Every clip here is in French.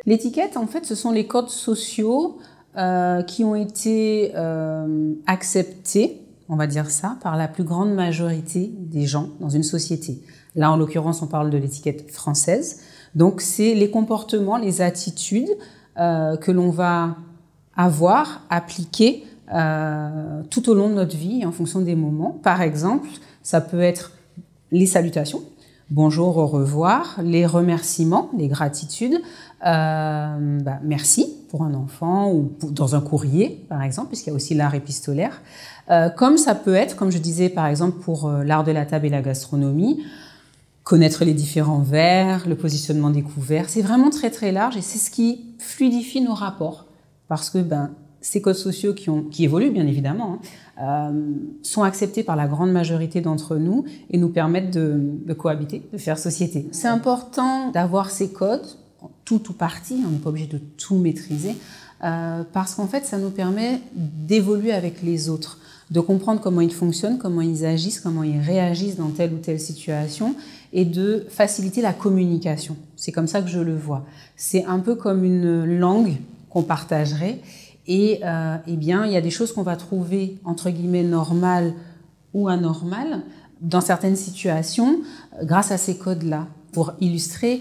L'étiquette, en fait, ce sont les codes sociaux qui ont été acceptés, on va dire ça, par la plus grande majorité des gens dans une société. Là, en l'occurrence, on parle de l'étiquette française. Donc, c'est les comportements, les attitudes que l'on va avoir, appliquer tout au long de notre vie en fonction des moments. Par exemple, ça peut être les salutations, bonjour, au revoir, les remerciements, les gratitudes, merci pour un enfant ou dans un courrier, par exemple, puisqu'il y a aussi l'art épistolaire. Comme ça peut être, comme je disais, par exemple, pour l'art de la table et la gastronomie, connaître les différents verres, le positionnement des couverts. C'est vraiment très, très large et c'est ce qui fluidifie nos rapports. Parce que ces codes sociaux qui évoluent, bien évidemment, sont acceptés par la grande majorité d'entre nous et nous permettent de cohabiter, de faire société. C'est important d'avoir ces codes, tout ou partie, on n'est pas obligé de tout maîtriser, parce qu'en fait, ça nous permet d'évoluer avec les autres, de comprendre comment ils fonctionnent, comment ils agissent, comment ils réagissent dans telle ou telle situation et de faciliter la communication. C'est comme ça que je le vois. C'est un peu comme une langue qu'on partagerait et eh bien, il y a des choses qu'on va trouver entre guillemets normales ou anormales dans certaines situations grâce à ces codes-là. Pour illustrer,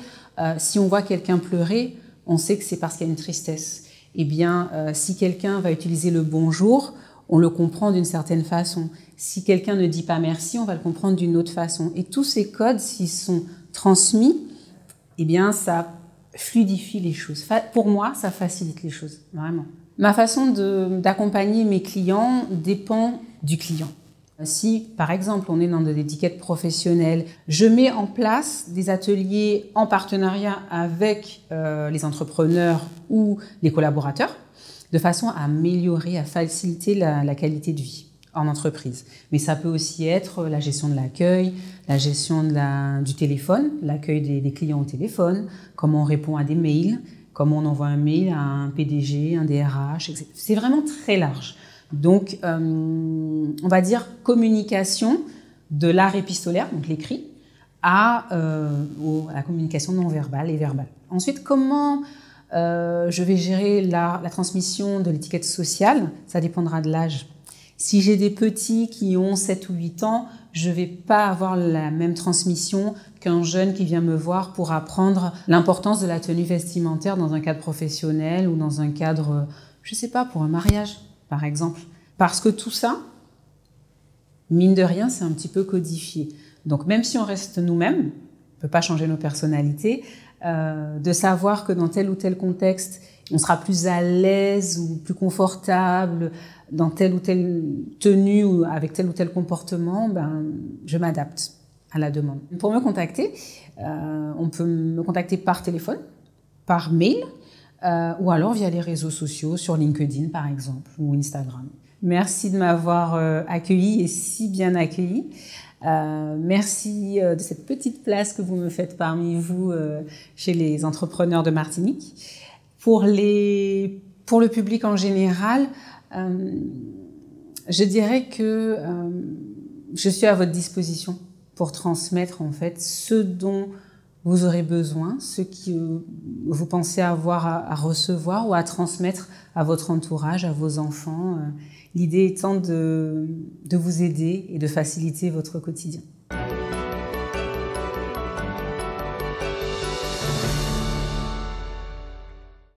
si on voit quelqu'un pleurer, on sait que c'est parce qu'il y a une tristesse. Eh bien, si quelqu'un va utiliser le bonjour, on le comprend d'une certaine façon. Si quelqu'un ne dit pas merci, on va le comprendre d'une autre façon. Et tous ces codes, s'ils sont transmis, eh bien, ça fluidifie les choses. Pour moi, ça facilite les choses, vraiment. Ma façon d'accompagner mes clients dépend du client. Si, par exemple, on est dans des étiquettes professionnelles, je mets en place des ateliers en partenariat avec les entrepreneurs ou les collaborateurs, de façon à améliorer, à faciliter la qualité de vie en entreprise. Mais ça peut aussi être la gestion de l'accueil, la gestion du téléphone, l'accueil des clients au téléphone, comment on répond à des mails, comment on envoie un mail à un PDG, un DRH, etc. C'est vraiment très large. Donc, on va dire communication de l'art épistolaire, donc l'écrit, à la communication non verbale et verbale. Ensuite, comment je vais gérer la transmission de l'étiquette sociale? Ça dépendra de l'âge. Si j'ai des petits qui ont 7 ou 8 ans, je ne vais pas avoir la même transmission qu'un jeune qui vient me voir pour apprendre l'importance de la tenue vestimentaire dans un cadre professionnel ou dans un cadre, je ne sais pas, pour un mariage, par exemple. Parce que tout ça, mine de rien, c'est un petit peu codifié. Donc même si on reste nous-mêmes, on ne peut pas changer nos personnalités, de savoir que dans tel ou tel contexte, on sera plus à l'aise ou plus confortable dans telle ou telle tenue ou avec tel ou tel comportement, je m'adapte à la demande. Pour me contacter, on peut me contacter par téléphone, par mail, ou alors via les réseaux sociaux, sur LinkedIn par exemple, ou Instagram. Merci de m'avoir accueilli et si bien accueilli. Merci de cette petite place que vous me faites parmi vous chez les entrepreneurs de Martinique. Pour le public en général, je dirais que je suis à votre disposition pour transmettre en fait ce dont vous aurez besoin, ce que vous pensez avoir à recevoir ou à transmettre à votre entourage, à vos enfants. L'idée étant de vous aider et de faciliter votre quotidien.